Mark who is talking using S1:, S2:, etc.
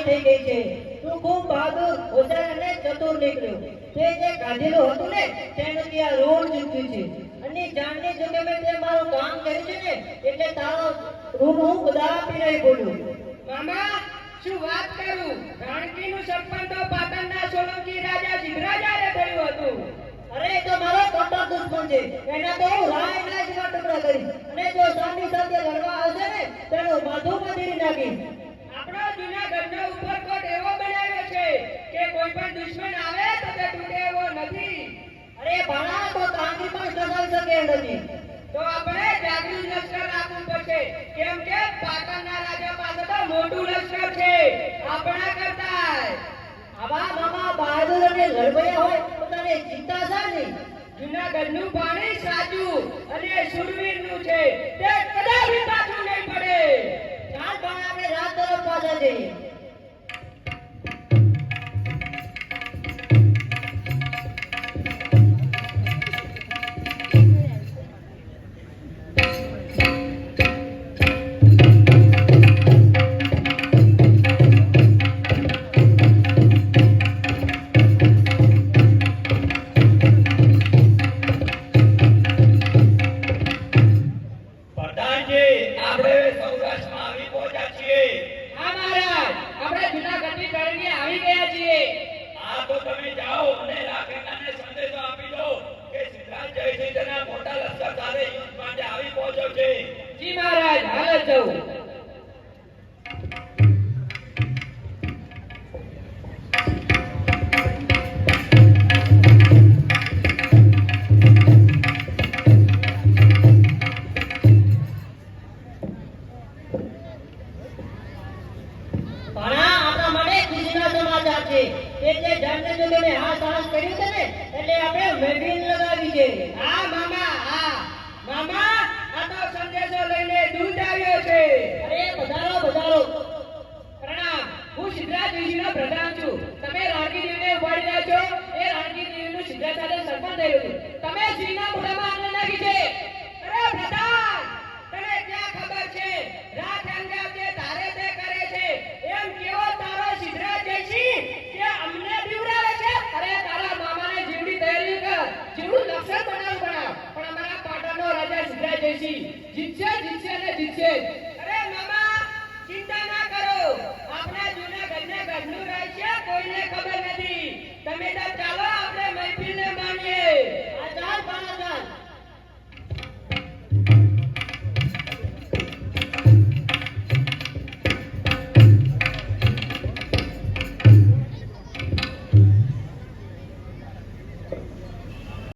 S1: થઈ ગઈ છે. તું ખૂબ બહાદુર, હોશિયાર અને ચતુર નીકળ્યો. તે જે ગાધેલું હતું ને તેનું ત્યાં ઋણ ચૂક્યું છે. અને જાણની જોકે તે મારું કામ કર્યું છે ને એટલે તારો ઋણ હું બધા આપી રહી બોલું.
S2: મામા શું વાત કરું, રાણકીનું સપન તો પાટણના સોલંકી રાજા જીગરાજાએ થયું હતું.
S1: અરે એ તો મારો કટ્ટર દુશ્મન છે. એના તો હું રાયના જેવા ટુકડા કરીશ અને જો સામી સાથે લડવા આવશે ને તેનું માથું પથરી નાખીશ.
S2: આપણો જૂનાગઢનો ઉપરકોટ એવો બનાવ્યો છે કે કોઈ પણ દુશ્મન આવે તો તે તૂટે એવો નથી.
S1: અરે ભાણા તો કાંગરી પણ સગાવી શકે એમ નથી.
S2: તો આપણે જાગૃત લશ્કર રાખવું પડશે, કેમ કે પાટણના રાજા પાસે તો મોટું લશ્કર છે આપણા કરતા.
S1: આવા મામા બહાદુર અને લડવૈયા હોય તો તને ચિંતા શા નહીં?
S2: જૂનાગઢનું પાણી સાચું અને શુરવીરનું છે, તે કદાપી પાછું નહીં પડે.
S1: ચાલ પણ આપણે રાત તરફ પાછા જઈએ.
S2: હા મામા, આ તો સંદેશો લઈને દૂધ